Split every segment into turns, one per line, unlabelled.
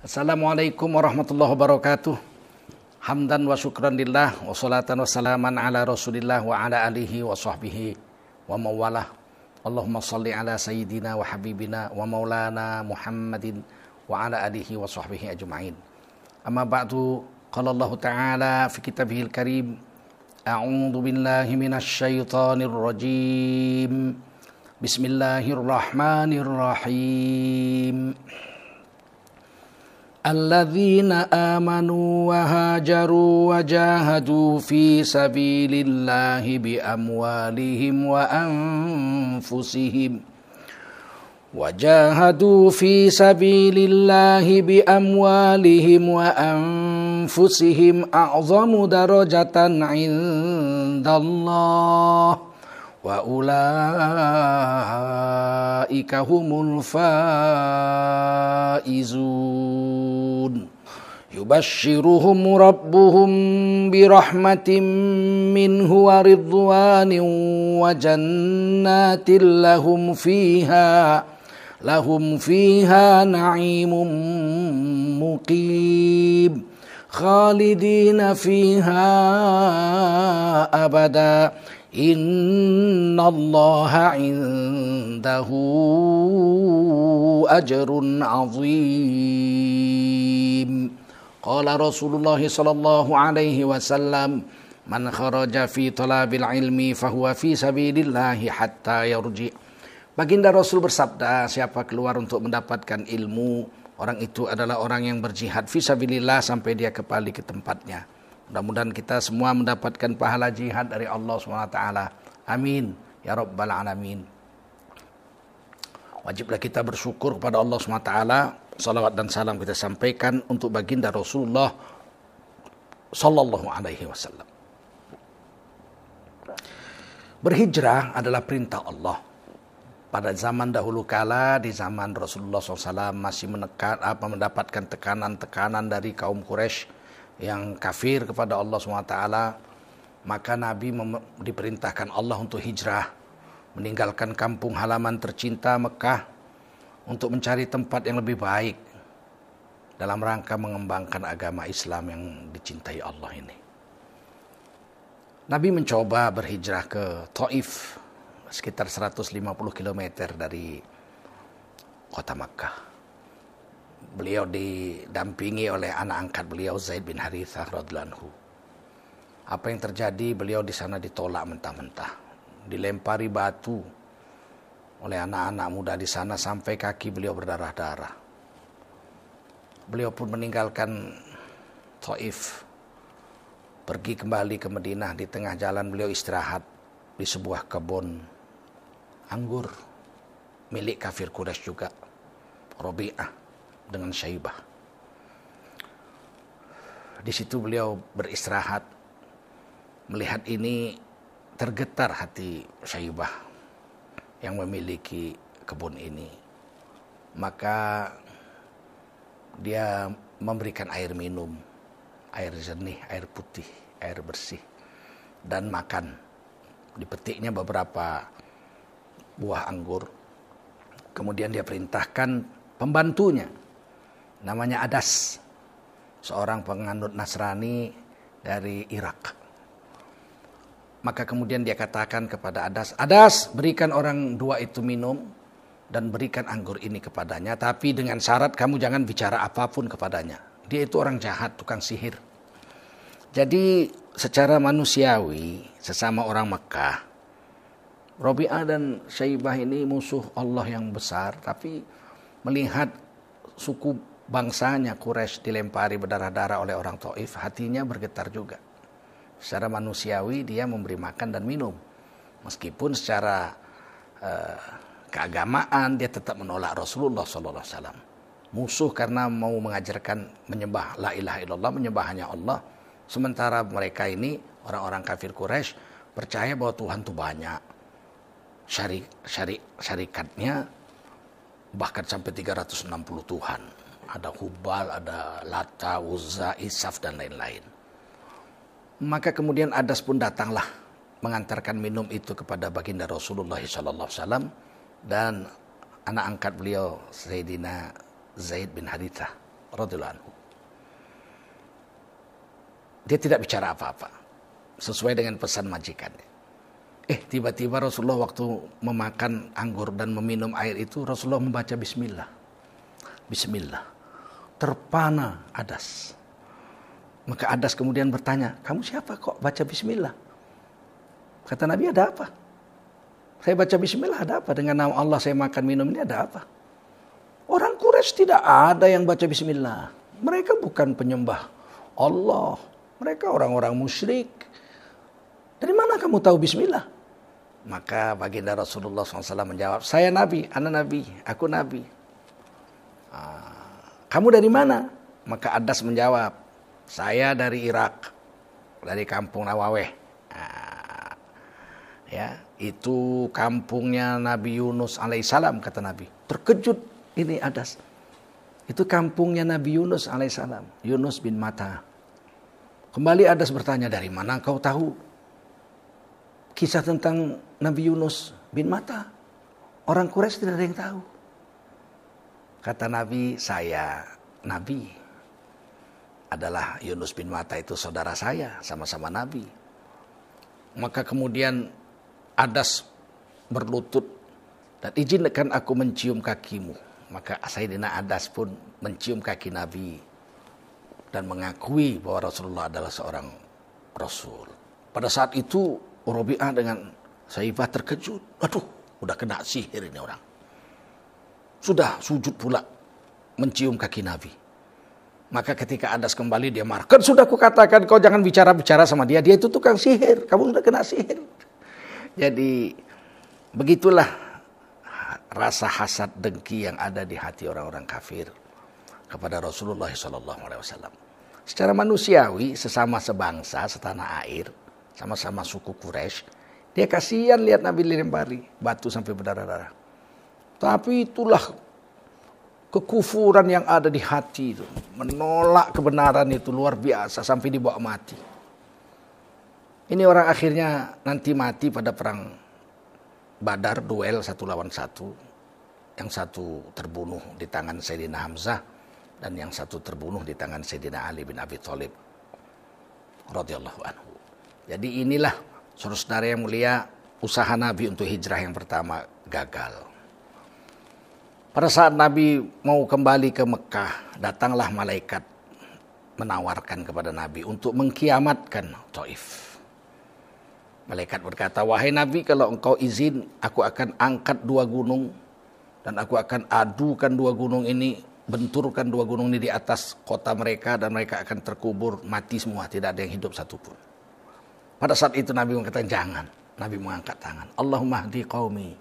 Assalamualaikum warahmatullahi wabarakatuh. Hamdan wa syukran lillah wa salatan wa salaman ala rasulillah wa ala alihi wa sahbihi wa mawalah. Allahumma salli ala sayyidina wa habibina wa maulana Muhammadin wa ala alihi wa sahbihi ajma'in. Amma ba'du, qala Allah ta'ala fi kitabihil karim, a'udzu billahi minasy syaithanir rajim. Bismillahirrahmanirrahim. Alladzina amanu wa hajaru wa jahadu fi sabilillahi bi amwalihim wa anfusihim wajahadu fi sabilillahi bi amwalihim wa anfusihim a'zamu darajatan 'indallah wa ulaika humul faizun. Yubashshiruhum rabbuhum birahmatin minhu wa ridwanin wa jannatin lahum fiha na'imun muqim khalidina fiha abada. Innallaha indahu ajrun azim. Qala Rasulullah sallallahu alaihi wasallam, man kharaja fi talabil ilmi fahuwa fi sabilillahi hatta yarji. Baginda Rasul bersabda, siapa keluar untuk mendapatkan ilmu, orang itu adalah orang yang berjihad fi sabilillah sampai dia kembali ke tempatnya. Mudah-mudahan kita semua mendapatkan pahala jihad dari Allah SWT. Amin ya rabbal alamin. Wajiblah kita bersyukur kepada Allah SWT. Salawat dan salam kita sampaikan untuk baginda Rasulullah sallallahu alaihi wasallam. Berhijrah adalah perintah Allah. Pada zaman dahulu kala, di zaman Rasulullah SAW masih mendapatkan tekanan-tekanan dari kaum Quraisy yang kafir kepada Allah SWT, maka Nabi diperintahkan Allah untuk hijrah, meninggalkan kampung halaman tercinta Mekah untuk mencari tempat yang lebih baik dalam rangka mengembangkan agama Islam yang dicintai Allah ini. Nabi mencoba berhijrah ke Taif, sekitar 150 km dari kota Makkah. Beliau didampingi oleh anak angkat beliau Zaid bin Harithah radhiyallahu anhu. Apa yang terjadi? Beliau di sana ditolak mentah-mentah, dilempari batu oleh anak-anak muda di sana sampai kaki beliau berdarah-darah. Beliau pun meninggalkan Taif, pergi kembali ke Madinah. Di tengah jalan beliau istirahat di sebuah kebun anggur milik kafir Quraisy juga, Rabi'ah dengan Syaibah. Di situ beliau beristirahat. Melihat ini tergetar hati Syaibah yang memiliki kebun ini. Maka dia memberikan air minum, air jernih, air putih, air bersih, dan makan. Dipetiknya beberapa buah anggur. Kemudian dia perintahkan pembantunya, namanya Adas, seorang penganut Nasrani dari Irak. Maka kemudian dia katakan kepada Adas, Adas, berikan orang dua itu minum dan berikan anggur ini kepadanya, tapi dengan syarat kamu jangan bicara apapun kepadanya. Dia itu orang jahat, tukang sihir. Jadi secara manusiawi, sesama orang Mekah, Rabi'ah dan Syaibah ini musuh Allah yang besar, tapi melihat suku bangsanya Quraisy dilempari berdarah-darah oleh orang Taif, hatinya bergetar juga. Secara manusiawi dia memberi makan dan minum. Meskipun secara keagamaan dia tetap menolak Rasulullah SAW. Musuh karena mau mengajarkan menyembah la ilaha illallah, menyembah hanya Allah. Sementara mereka ini orang-orang kafir Quraisy percaya bahwa Tuhan itu banyak. Syarikatnya bahkan sampai 360 Tuhan. Ada Hubal, ada Lata, Uzza, Isaf, dan lain-lain. Maka kemudian Adas pun datanglah mengantarkan minum itu kepada baginda Rasulullah SAW dan anak angkat beliau Sayyidina Zaid bin Harithah radhiyallahu anhu. Dia tidak bicara apa-apa, sesuai dengan pesan majikannya. Tiba-tiba Rasulullah waktu memakan anggur dan meminum air itu, Rasulullah membaca bismillah. Bismillah. Terpana Adas. Maka Adas kemudian bertanya, kamu siapa kok baca bismillah? Kata Nabi, ada apa? Saya baca bismillah, ada apa? Dengan nama Allah saya makan minum ini, ada apa? Orang Quraisy tidak ada yang baca bismillah. Mereka bukan penyembah Allah. Mereka orang-orang musyrik. Dari mana kamu tahu bismillah? Maka baginda Rasulullah SAW menjawab, saya Nabi, anak Nabi, aku Nabi. Kamu dari mana? Maka Adas menjawab, saya dari Irak, dari kampung Nawaweh. Ya, itu kampungnya Nabi Yunus alaihissalam, kata Nabi. Terkejut ini Adas. Itu kampungnya Nabi Yunus alaihissalam, Yunus bin Matta. Kembali Adas bertanya, dari mana kau tahu kisah tentang Nabi Yunus bin Matta? Orang Quraisy tidak ada yang tahu. Kata Nabi, saya Nabi. Adalah Yunus bin Matta itu saudara saya, sama-sama Nabi. Maka kemudian Adas berlutut dan izinkan aku mencium kakimu. Maka Sayyidina Adas pun mencium kaki Nabi dan mengakui bahwa Rasulullah adalah seorang Rasul. Pada saat itu Rabi'ah dengan Saibah terkejut. Aduh, udah kena sihir ini orang. Sudah sujud pula mencium kaki Nabi. Maka ketika Adas kembali dia marah. Kan sudah kukatakan kau jangan bicara-bicara sama dia. Dia itu tukang sihir. Kamu sudah kena sihir. Jadi begitulah rasa hasad dengki yang ada di hati orang-orang kafir kepada Rasulullah SAW. Secara manusiawi, sesama sebangsa, setanah air, sama-sama suku Quraisy, dia kasihan lihat Nabi dilempari batu sampai berdarah-darah. Tapi itulah kekufuran yang ada di hati itu, menolak kebenaran itu luar biasa sampai dibawa mati. Ini orang akhirnya nanti mati pada perang Badar, duel 1 lawan 1. Yang satu terbunuh di tangan Sayyidina Hamzah dan yang satu terbunuh di tangan Sayyidina Ali bin Abi Thalib radhiyallahu anhu. Jadi inilah saudara yang mulia, usaha Nabi untuk hijrah yang pertama gagal. Pada saat Nabi mau kembali ke Mekah, datanglah malaikat menawarkan kepada Nabi untuk mengkiamatkan Taif. Malaikat berkata, wahai Nabi, kalau engkau izin, aku akan angkat 2 gunung dan aku akan adukan 2 gunung ini, benturkan 2 gunung ini di atas kota mereka dan mereka akan terkubur, mati semua, tidak ada yang hidup satupun. Pada saat itu Nabi mengatakan jangan. Nabi mengangkat tangan. Allahumma hdi qaumi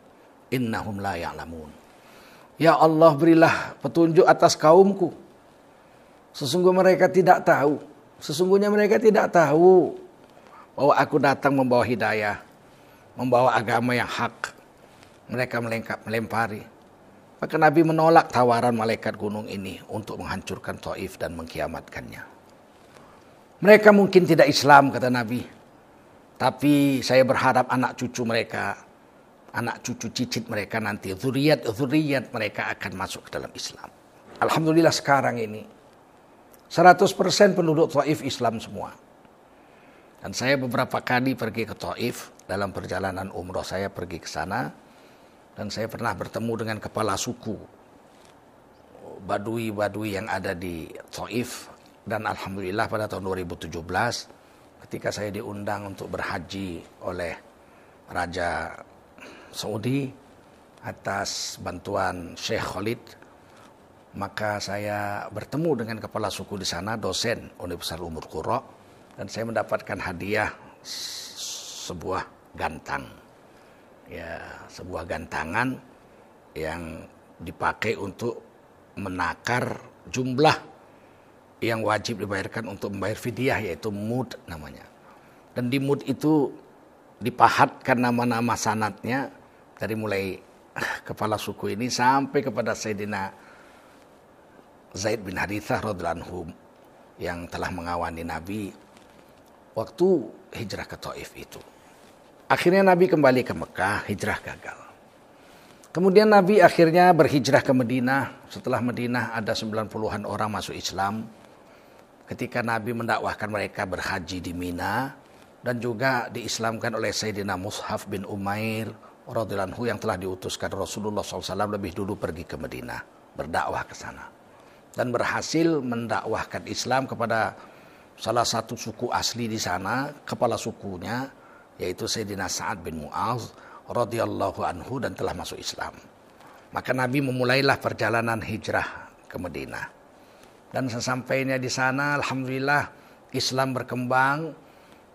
innahum la ya'lamun. Ya Allah, berilah petunjuk atas kaumku. Sesungguhnya mereka tidak tahu. Sesungguhnya mereka tidak tahu bahwa aku datang membawa hidayah, membawa agama yang hak. Mereka melempari. Maka Nabi menolak tawaran malaikat gunung ini untuk menghancurkan Taif dan mengkiamatkannya. Mereka mungkin tidak Islam, kata Nabi. Tapi saya berharap anak cucu mereka, anak cucu cicit mereka nanti, zuriat mereka akan masuk ke dalam Islam. Alhamdulillah sekarang ini 100% penduduk Taif Islam semua. Dan saya beberapa kali pergi ke Taif, dalam perjalanan umroh saya pergi ke sana. Dan saya pernah bertemu dengan kepala suku Badui yang ada di Taif. Dan Alhamdulillah pada tahun 2017, ketika saya diundang untuk berhaji oleh Raja Saudi atas bantuan Syekh Khalid, maka saya bertemu dengan kepala suku di sana, dosen Universitas Ummul Qura. Dan saya mendapatkan hadiah sebuah gantang. Ya, sebuah gantangan yang dipakai untuk menakar jumlah yang wajib dibayarkan untuk membayar fidyah, yaitu mud namanya. Dan di mud itu dipahatkan nama-nama sanadnya dari mulai kepala suku ini sampai kepada Sayyidina Zaid bin Harithah radhiyallahu anhu yang telah mengawani Nabi waktu hijrah ke Taif itu. Akhirnya Nabi kembali ke Mekah, hijrah gagal. Kemudian Nabi akhirnya berhijrah ke Madinah. Setelah Madinah ada 90-an orang masuk Islam. Ketika Nabi mendakwahkan mereka berhaji di Mina. Dan juga diislamkan oleh Sayyidina Mus'haf bin Umair radhiyallahu anhu yang telah diutuskan Rasulullah SAW lebih dulu pergi ke Madinah. Berdakwah ke sana. Dan berhasil mendakwahkan Islam kepada salah satu suku asli di sana. Kepala sukunya yaitu Sayyidina Sa'ad bin Mu'adz radhiyallahu anhu dan telah masuk Islam. Maka Nabi memulailah perjalanan hijrah ke Madinah. Dan sesampainya di sana alhamdulillah Islam berkembang.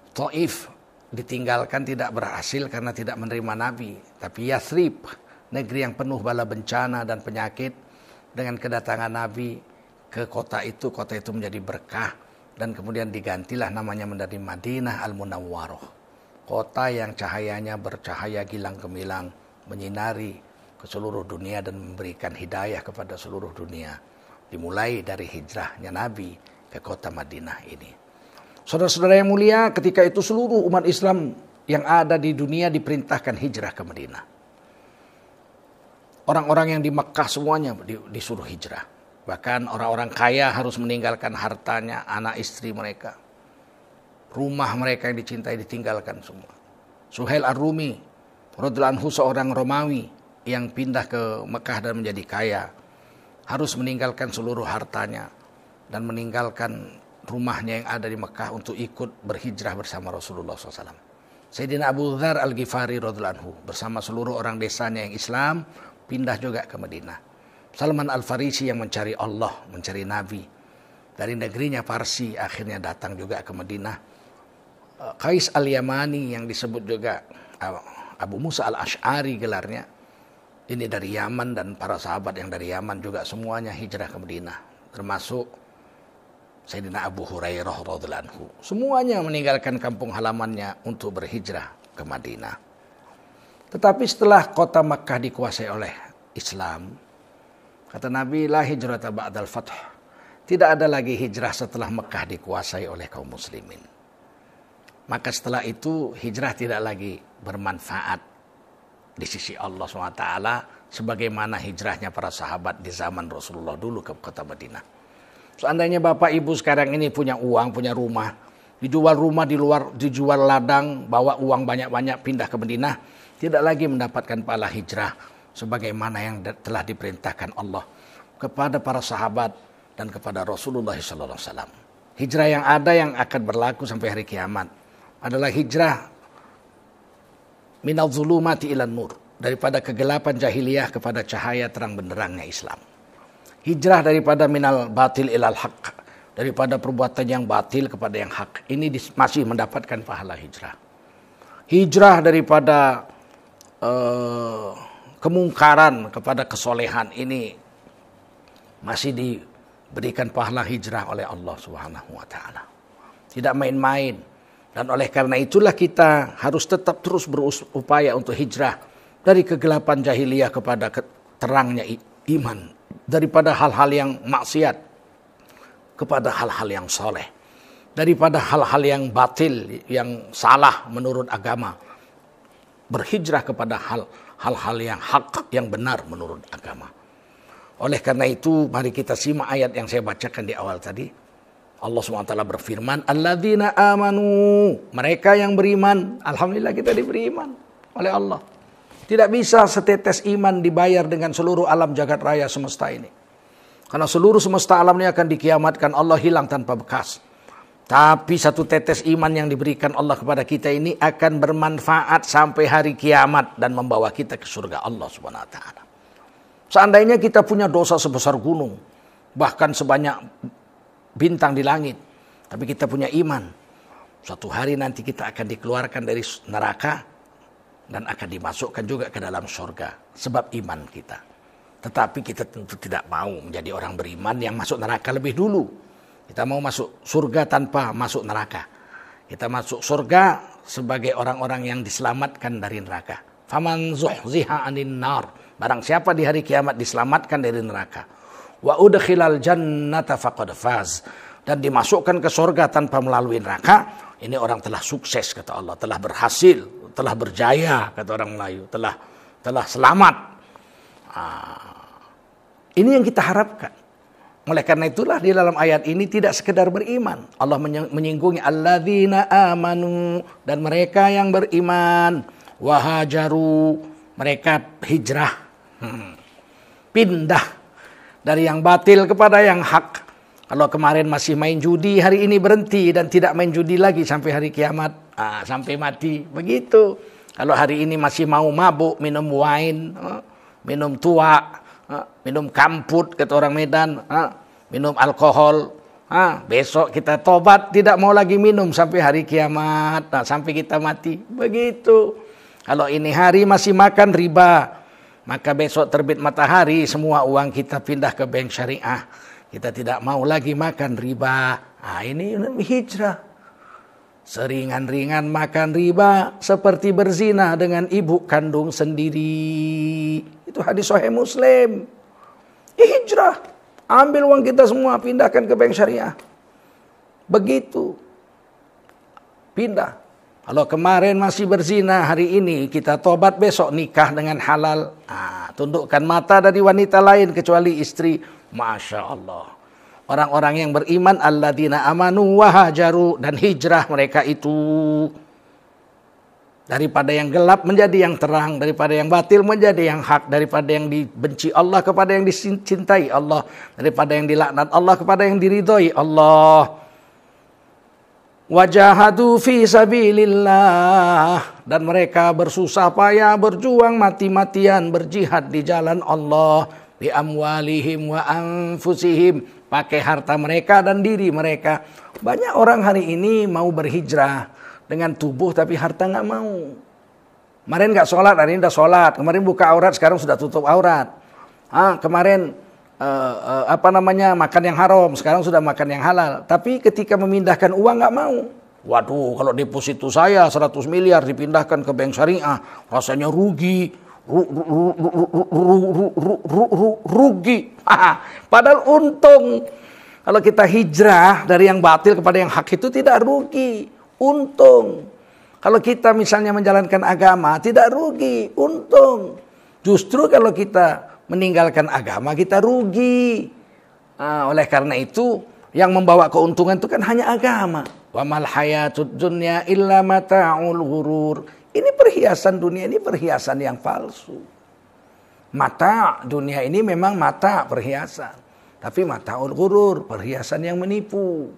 Taif ditinggalkan tidak berhasil karena tidak menerima Nabi. Tapi Yathrib, negeri yang penuh bala bencana dan penyakit, dengan kedatangan Nabi ke kota itu menjadi berkah. Dan kemudian digantilah namanya menjadi Madinah Al-Munawwarah. Kota yang cahayanya bercahaya gilang gemilang, menyinari ke seluruh dunia dan memberikan hidayah kepada seluruh dunia. Dimulai dari hijrahnya Nabi ke kota Madinah ini. Saudara-saudara yang mulia, ketika itu seluruh umat Islam yang ada di dunia diperintahkan hijrah ke Madinah. Orang-orang yang di Mekkah semuanya disuruh hijrah. Bahkan orang-orang kaya harus meninggalkan hartanya, anak istri mereka. Rumah mereka yang dicintai ditinggalkan semua. Suhail Ar-Rumi, radhiyallahu anhu, seorang Romawi yang pindah ke Mekkah dan menjadi kaya. Harus meninggalkan seluruh hartanya dan meninggalkan rumahnya yang ada di Mekah untuk ikut berhijrah bersama Rasulullah SAW. Sayyidina Abu Dzar Al-Ghifari radhiyallahu anhu bersama seluruh orang desanya yang Islam pindah juga ke Madinah. Salman Al-Farisi yang mencari Allah, mencari Nabi. Dari negerinya Parsi akhirnya datang juga ke Madinah. Qais Al-Yamani yang disebut juga Abu Musa Al-Ash'ari gelarnya. Ini dari Yaman dan para sahabat yang dari Yaman juga semuanya hijrah ke Madinah. Termasuk Sayyidina Abu Hurairah radhiyallahu anhu. Semuanya meninggalkan kampung halamannya untuk berhijrah ke Madinah. Tetapi setelah kota Makkah dikuasai oleh Islam, kata Nabi, la hijrata ba'dal fath. Tidak ada lagi hijrah setelah Makkah dikuasai oleh kaum muslimin. Maka setelah itu hijrah tidak lagi bermanfaat di sisi Allah SWT sebagaimana hijrahnya para sahabat di zaman Rasulullah dulu ke kota Madinah. Seandainya Bapak Ibu sekarang ini punya uang, punya rumah, dijual rumah di luar, dijual ladang, bawa uang banyak-banyak pindah ke Madinah, tidak lagi mendapatkan pahala hijrah sebagaimana yang telah diperintahkan Allah kepada para sahabat dan kepada Rasulullah SAW. Hijrah yang ada yang akan berlaku sampai hari kiamat adalah hijrah minal zulumati ilan nur, daripada kegelapan jahiliyah kepada cahaya terang benderangnya Islam. Hijrah daripada minal batil ilal haq, daripada perbuatan yang batil kepada yang hak. Ini masih mendapatkan pahala hijrah. Hijrah daripada kemungkaran kepada kesolehan, ini masih diberikan pahala hijrah oleh Allah Subhanahu wa taala. Tidak main-main. Dan oleh karena itulah kita harus tetap terus berupaya untuk hijrah dari kegelapan jahiliyah kepada terangnya iman. Daripada hal-hal yang maksiat kepada hal-hal yang soleh. Daripada hal-hal yang batil, yang salah menurut agama. Berhijrah kepada hal-hal yang hak, yang benar menurut agama. Oleh karena itu, mari kita simak ayat yang saya bacakan di awal tadi. Allah SWT berfirman, alladzina amanu, mereka yang beriman. Alhamdulillah kita diberi iman oleh Allah. Tidak bisa setetes iman dibayar dengan seluruh alam jagat raya semesta ini. Karena seluruh semesta alam ini akan dikiamatkan, Allah hilang tanpa bekas. Tapi satu tetes iman yang diberikan Allah kepada kita ini akan bermanfaat sampai hari kiamat dan membawa kita ke surga Allah Subhanahu wa taala. Seandainya kita punya dosa sebesar gunung, bahkan sebanyak bintang di langit, tapi kita punya iman, suatu hari nanti kita akan dikeluarkan dari neraka dan akan dimasukkan juga ke dalam surga sebab iman kita. Tetapi kita tentu tidak mau menjadi orang beriman yang masuk neraka lebih dulu. Kita mau masuk surga tanpa masuk neraka. Kita masuk surga sebagai orang-orang yang diselamatkan dari neraka. Faman zuhziha 'anil nar, barang siapa di hari kiamat diselamatkan dari neraka. Wa udkhilal jannata faqad faz, dan dimasukkan ke surga tanpa melalui neraka, ini orang telah sukses kata Allah, telah berhasil, telah berjaya kata orang Melayu, telah selamat. Ini yang kita harapkan. Oleh karena itulah di dalam ayat ini tidak sekedar beriman. Allah menyinggungi alladzina amanu, dan mereka yang beriman, wahajaru, mereka hijrah, pindah dari yang batil kepada yang hak. Kalau kemarin masih main judi, hari ini berhenti dan tidak main judi lagi sampai hari kiamat, sampai mati. Begitu. Kalau hari ini masih mau mabuk, minum wine, minum tua, minum kamput kata orang Medan, minum alkohol, besok kita tobat tidak mau lagi minum sampai hari kiamat, sampai kita mati. Begitu. Kalau ini hari masih makan riba, maka besok terbit matahari semua uang kita pindah ke bank syariah. Kita tidak mau lagi makan riba. Ini hijrah. Seringan-ringan makan riba seperti berzina dengan ibu kandung sendiri. Itu hadis Sahih Muslim. Hijrah. Ambil uang kita semua, pindahkan ke bank syariah. Begitu. Pindah. Kalau kemarin masih berzina, hari ini kita tobat, besok nikah dengan halal. Tundukkan mata dari wanita lain kecuali istri. Masya Allah. Orang-orang yang beriman, alladzina amanu wahajaru, dan hijrah mereka itu. Daripada yang gelap menjadi yang terang, daripada yang batil menjadi yang hak, daripada yang dibenci Allah kepada yang dicintai Allah, daripada yang dilaknat Allah kepada yang diridhoi Allah. Wajahadu fi sabilillah, dan mereka bersusah payah, berjuang mati-matian, berjihad di jalan Allah, bi amwalihim wa anfusihim, pakai harta mereka dan diri mereka. Banyak orang hari ini mau berhijrah dengan tubuh tapi harta nggak mau. Kemarin nggak sholat, hari ini udah sholat. Kemarin buka aurat, sekarang sudah tutup aurat. Kemarin makan yang haram, sekarang sudah makan yang halal. Tapi ketika memindahkan uang nggak mau. Waduh, kalau deposito saya 100 miliar dipindahkan ke bank syariah, rasanya rugi. Rugi. Padahal untung. Kalau kita hijrah dari yang batil kepada yang hak itu tidak rugi, untung. Kalau kita misalnya menjalankan agama tidak rugi, untung. Justru kalau kita meninggalkan agama kita rugi. Oleh karena itu yang membawa keuntungan itu kan hanya agama. Wa mal hayatud dunya illa mata'ul ghurur. Ini perhiasan dunia, ini perhiasan yang palsu. Mata dunia ini memang mata perhiasan. Tapi mata'ul ghurur, perhiasan yang menipu.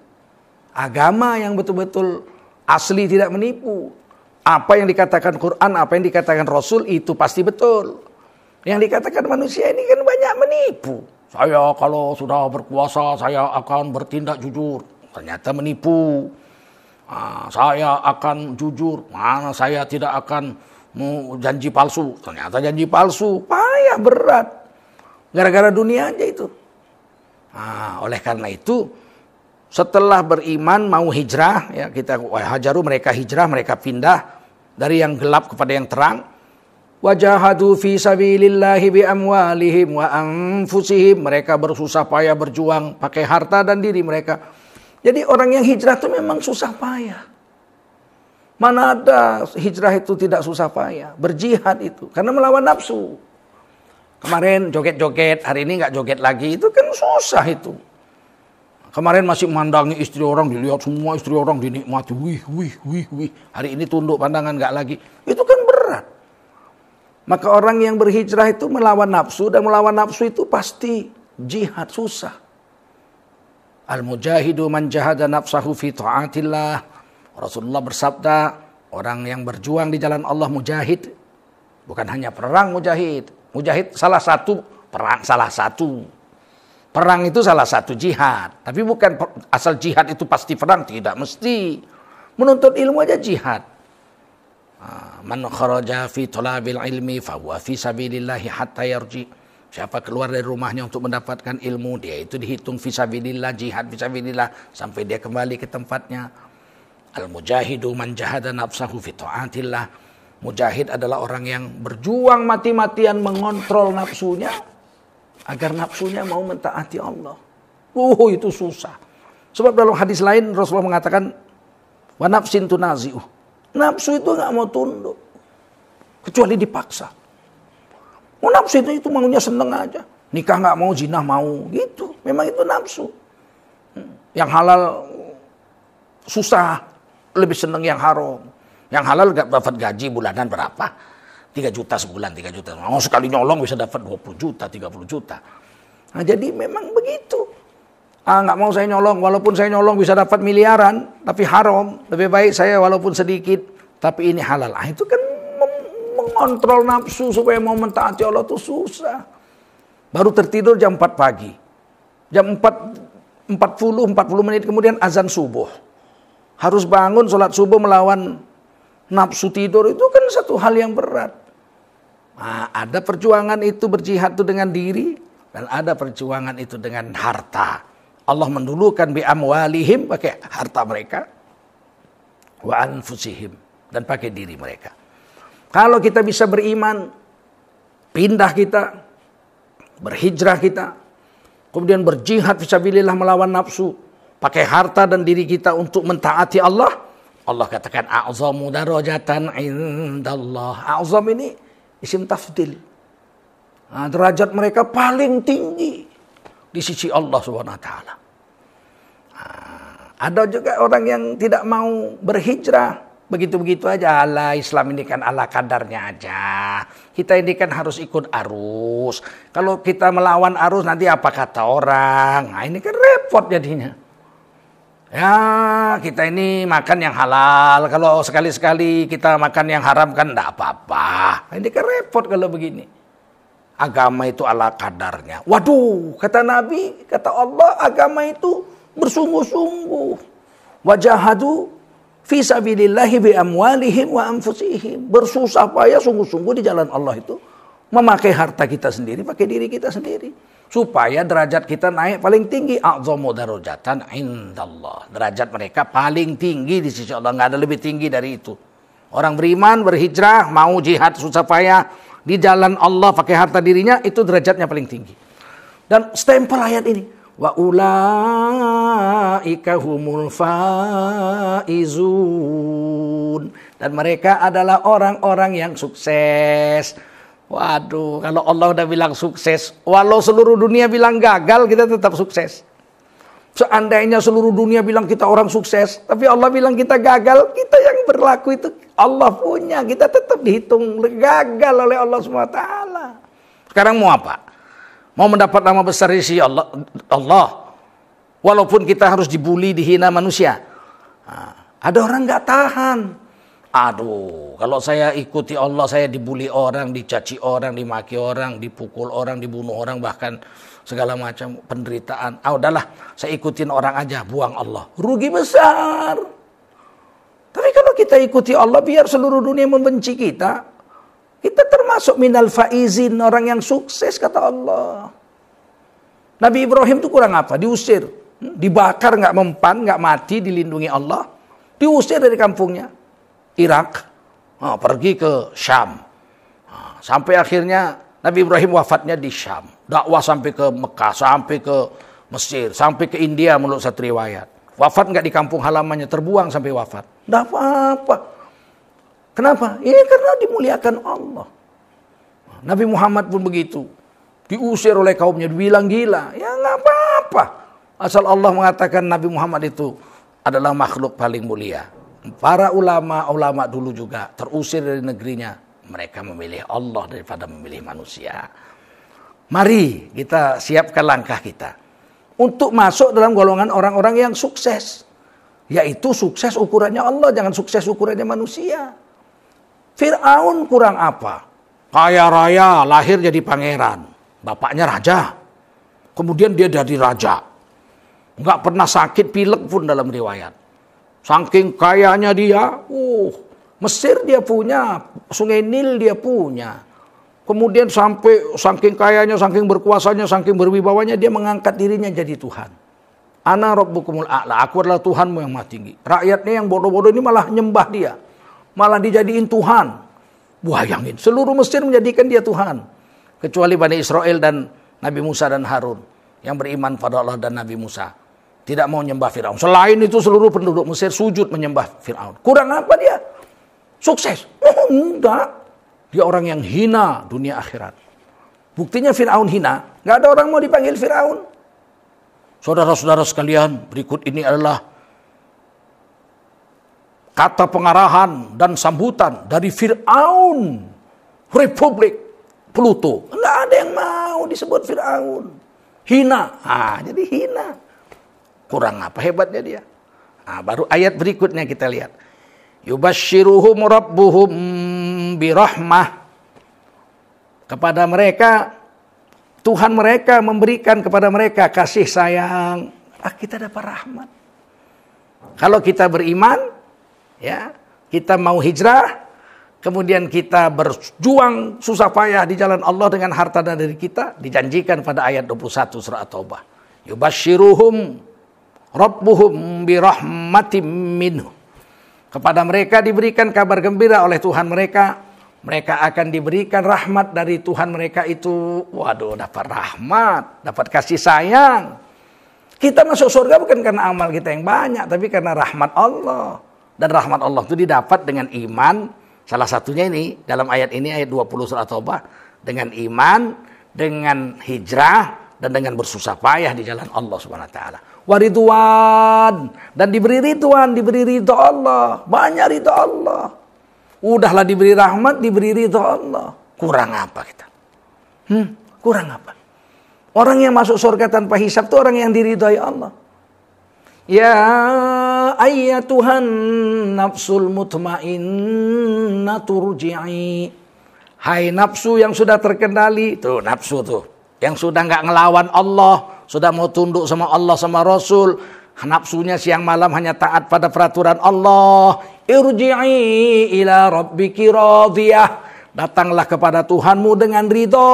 Agama yang betul-betul asli tidak menipu. Apa yang dikatakan Quran, apa yang dikatakan Rasul itu pasti betul. Yang dikatakan manusia ini kan banyak menipu. Saya kalau sudah berkuasa saya akan bertindak jujur. Ternyata menipu. Saya akan jujur, mana saya tidak akan janji palsu. Ternyata janji palsu, payah berat. Gara-gara dunia aja itu. Oleh karena itu, setelah beriman mau hijrah, ya kita hajaru, mereka hijrah, mereka pindah dari yang gelap kepada yang terang. Wajahadu fi sabilillahi bi amwalihim wa anfusihim, mereka bersusah payah berjuang pakai harta dan diri mereka. Jadi orang yang hijrah itu memang susah payah. Mana ada hijrah itu tidak susah payah. Berjihad itu. Karena melawan nafsu. Kemarin joget-joget, hari ini nggak joget lagi. Itu kan susah itu. Kemarin masih memandangi istri orang, dilihat semua istri orang dinikmati. Wih. Hari ini tunduk pandangan nggak lagi. Itu kan berat. Maka orang yang berhijrah itu melawan nafsu. Dan melawan nafsu itu pasti jihad, susah. Al-mujahidu man jahada nafsahu fi ta'atillah. Rasulullah bersabda, orang yang berjuang di jalan Allah mujahid. Bukan hanya perang mujahid. Mujahid salah satu, perang salah satu. Perang itu salah satu jihad. Tapi bukan asal jihad itu pasti perang, tidak mesti. Menuntut ilmu aja jihad. Man kharaja fi talabil ilmi fa huwa fi sabilillahi hatta yarji. Siapa keluar dari rumahnya untuk mendapatkan ilmu, dia itu dihitung fisabilillah, jihad fisabilillah sampai dia kembali ke tempatnya. Al-mujahidu man jahada nafsahu fi ta'atillah. Mujahid adalah orang yang berjuang mati-matian mengontrol nafsunya agar nafsunya mau mentaati Allah. Itu susah. Sebab dalam hadis lain Rasulullah mengatakan wa nafsin tunazi'uh. Nafsu itu enggak mau tunduk kecuali dipaksa. Nafsu itu maunya seneng aja. Nikah nggak mau, zina mau, gitu. Memang itu nafsu. Yang halal susah, lebih seneng yang haram. Yang halal gak dapat gaji bulanan berapa? 3 juta sebulan, 3 juta. Mau sekali nyolong bisa dapat 20 juta, 30 juta. Nah, jadi memang begitu. Nggak mau saya nyolong, walaupun saya nyolong bisa dapat miliaran, tapi haram. Lebih baik saya walaupun sedikit, tapi ini halal. Itu kan mengontrol nafsu supaya mau mentaati Allah itu susah. Baru tertidur jam 4 pagi. Jam 40 menit kemudian azan subuh. Harus bangun sholat subuh melawan nafsu tidur, itu kan satu hal yang berat. Nah, ada perjuangan itu berjihad itu dengan diri, dan ada perjuangan itu dengan harta. Allah mendulukan bi amwalihim, pakai harta mereka, wa anfusihim, dan pakai diri mereka. Kalau kita bisa beriman, pindah kita, berhijrah kita, kemudian berjihad fisabilillah melawan nafsu, pakai harta dan diri kita untuk mentaati Allah. Allah katakan a'zamu darajatan indallah. A'zam ini isim tafdil. Nah, derajat mereka paling tinggi di sisi Allah Subhanahu wa taala. Ada juga orang yang tidak mau berhijrah. Begitu-begitu aja. Ala Islam ini kan ala kadarnya aja. Kita ini kan harus ikut arus. Kalau kita melawan arus nanti apa kata orang. Nah, ini kan repot jadinya. Ya, kita ini makan yang halal. Kalau sekali-sekali kita makan yang haram kan enggak apa-apa. Nah, ini kan repot kalau begini. Agama itu ala kadarnya. Waduh, kata Nabi, kata Allah, agama itu bersungguh-sungguh. Wajahadu fi sabilillahi bi amwalihim wa anfusihim. Bersusah payah sungguh-sungguh di jalan Allah itu. Memakai harta kita sendiri, pakai diri kita sendiri. Supaya derajat kita naik paling tinggi. A'zamu darajatan indallah. Derajat mereka paling tinggi di sisi Allah. Nggak ada lebih tinggi dari itu. Orang beriman, berhijrah, mau jihad susah payah di jalan Allah pakai harta dirinya, itu derajatnya paling tinggi. Dan stempel ayat ini, wa ulaika humul faizun, dan mereka adalah orang-orang yang sukses. Waduh, kalau Allah udah bilang sukses, walau seluruh dunia bilang gagal, kita tetap sukses. Seandainya seluruh dunia bilang kita orang sukses, tapi Allah bilang kita gagal, kita yang berlaku itu Allah punya, kita tetap dihitung gagal oleh Allah SWT. Sekarang mau apa? Mau mendapat nama besar di sisi Allah, walaupun kita harus dibully, dihina manusia. Nah, ada orang nggak tahan. Aduh, kalau saya ikuti Allah, saya dibully orang, dicaci orang, dimaki orang, dipukul orang, dibunuh orang, bahkan segala macam penderitaan. Udahlah, saya ikutin orang aja, buang Allah. Rugi besar. Tapi kalau kita ikuti Allah, biar seluruh dunia membenci kita, kita termasuk minal faizin, orang yang sukses, kata Allah. Nabi Ibrahim itu kurang apa? Diusir. Dibakar, nggak mempan, nggak mati, dilindungi Allah. Diusir dari kampungnya. Irak, pergi ke Syam. Sampai akhirnya Nabi Ibrahim wafatnya di Syam. Dakwah sampai ke Mekah, sampai ke Mesir, sampai ke India menurut satu riwayat. Wafat nggak di kampung halamannya, terbuang sampai wafat. Nggak apa-apa. Kenapa? Ini karena dimuliakan Allah. Nabi Muhammad pun begitu. Diusir oleh kaumnya, dibilang gila. Ya nggak apa-apa. Asal Allah mengatakan Nabi Muhammad itu adalah makhluk paling mulia. Para ulama dulu juga terusir dari negerinya. Mereka memilih Allah daripada memilih manusia. Mari kita siapkan langkah kita untuk masuk dalam golongan orang-orang yang sukses. Yaitu sukses ukurannya Allah, jangan sukses ukurannya manusia. Fir'aun kurang apa? Kaya raya, lahir jadi pangeran. Bapaknya raja. Kemudian dia jadi raja. Nggak pernah sakit pilek pun dalam riwayat. Saking kayanya dia, Mesir dia punya, Sungai Nil dia punya. Kemudian sampai saking kayanya, saking berkuasanya, saking berwibawanya, dia mengangkat dirinya jadi Tuhan. Ana rabbukumul a'la, aku adalah Tuhanmu yang maha tinggi. Rakyatnya yang bodoh-bodoh ini malah nyembah dia. Malah dijadiin Tuhan. Bayangin, seluruh Mesir menjadikan dia Tuhan. Kecuali Bani Israel dan Nabi Musa dan Harun yang beriman pada Allah dan Nabi Musa. Tidak mau menyembah Fir'aun. Selain itu seluruh penduduk Mesir sujud menyembah Fir'aun. Kurang apa dia? Sukses? Enggak. Dia orang yang hina dunia akhirat. Buktinya Fir'aun hina. Nggak ada orang mau dipanggil Fir'aun. Saudara-saudara sekalian, berikut ini adalah kata pengarahan dan sambutan dari Fir'aun, Republik Pluto. Nggak ada yang mau disebut Fir'aun. Hina. Jadi hina. Kurang apa hebatnya dia. Baru ayat berikutnya kita lihat. Yubashshiruhum rabbuhum birahmah. Kepada mereka, Tuhan mereka memberikan kepada mereka kasih sayang. Kita dapat rahmat. Kalau kita beriman, ya, kita mau hijrah, kemudian kita berjuang susah payah di jalan Allah dengan harta dan diri kita, dijanjikan pada ayat 21 surah At-Taubah. Yubashshiruhum rabbuhum birahmatim minhu. Kepada mereka diberikan kabar gembira oleh Tuhan mereka. Mereka akan diberikan rahmat dari Tuhan mereka itu. Waduh, dapat rahmat, dapat kasih sayang. Kita masuk surga bukan karena amal kita yang banyak, tapi karena rahmat Allah. Dan rahmat Allah itu didapat dengan iman. Salah satunya ini, dalam ayat ini, ayat 20 surah Taubah. Dengan iman, dengan hijrah, dan dengan bersusah payah di jalan Allah Subhanahu wa taala. Waridwan, dan diberi ridwan, diberi ridho Allah. Banyak ridho Allah. Udahlah diberi rahmat, diberi ridho Allah. Kurang apa kita? Kurang apa? Orang yang masuk surga tanpa hisab itu orang yang diridhoi Allah. Ya ayyatuhan nafsul mutmainnah turji'i. Hai nafsu yang sudah terkendali. Tuh nafsu tuh. Yang sudah gak ngelawan Allah. Sudah mau tunduk sama Allah sama Rasul. Nafsunya siang malam hanya taat pada peraturan Allah. Irji'i ila rabbiki radiyah. Datanglah kepada Tuhanmu dengan ridho.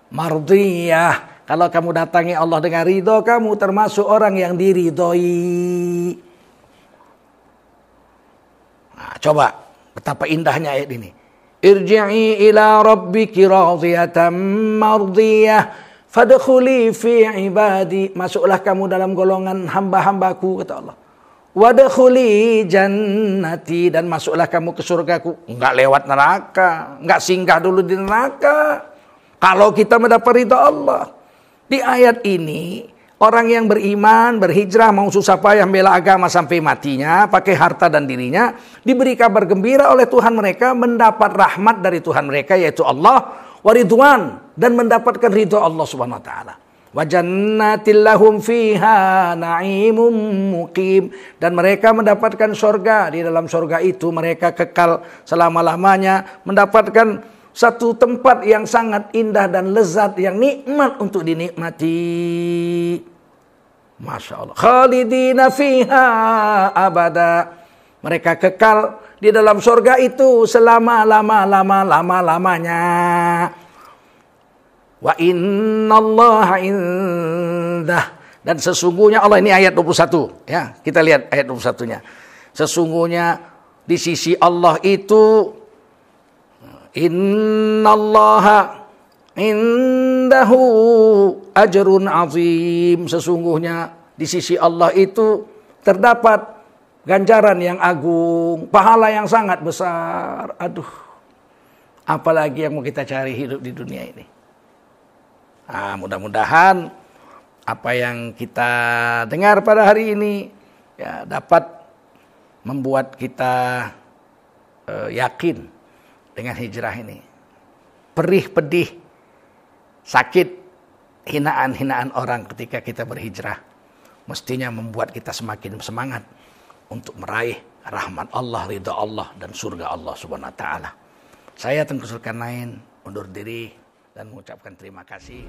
Mardiyah. Kalau kamu datangi Allah dengan ridho, kamu termasuk orang yang diridhoi. Coba betapa indahnya ayat ini. Irji'i ila rabbiki radiyatan mardiyah. Fadkhuli fi ibadi. Masuklah kamu dalam golongan hamba-hambaku, kata Allah. Wadkhuli jannati, dan masuklah kamu ke surgaku. Enggak lewat neraka, enggak singgah dulu di neraka. Kalau kita mendapat ridha Allah. Di ayat ini, orang yang beriman, berhijrah, mau susah payah membela agama sampai matinya, pakai harta dan dirinya, diberi kabar gembira oleh Tuhan mereka, mendapat rahmat dari Tuhan mereka, yaitu Allah, waridwan, dan mendapatkan ridho Allah Subhanahu wa taala. Wa jannatil lahum fiha na'imum muqim, dan mereka mendapatkan surga. Di dalam surga itu mereka kekal selama-lamanya, mendapatkan satu tempat yang sangat indah dan lezat, yang nikmat untuk dinikmati. Masya Allah. Khalidina fiha abada. Mereka kekal di dalam surga itu selama-lamanya. Wa innallaha indah, dan sesungguhnya Allah, ini ayat 21 ya. Kita lihat ayat 21-nya. Sesungguhnya di sisi Allah itu, innallaha indahu ajrun azim. Sesungguhnya di sisi Allah itu terdapat ganjaran yang agung, pahala yang sangat besar. Aduh, apalagi yang mau kita cari hidup di dunia ini. Mudah-mudahan apa yang kita dengar pada hari ini ya dapat membuat kita yakin dengan hijrah ini. Perih, pedih, sakit, hinaan-hinaan orang ketika kita berhijrah mestinya membuat kita semakin semangat untuk meraih rahmat Allah, ridha Allah, dan surga Allah Subhanahu wa taala. Saya Tengku Zulkarnain undur diri dan mengucapkan terima kasih.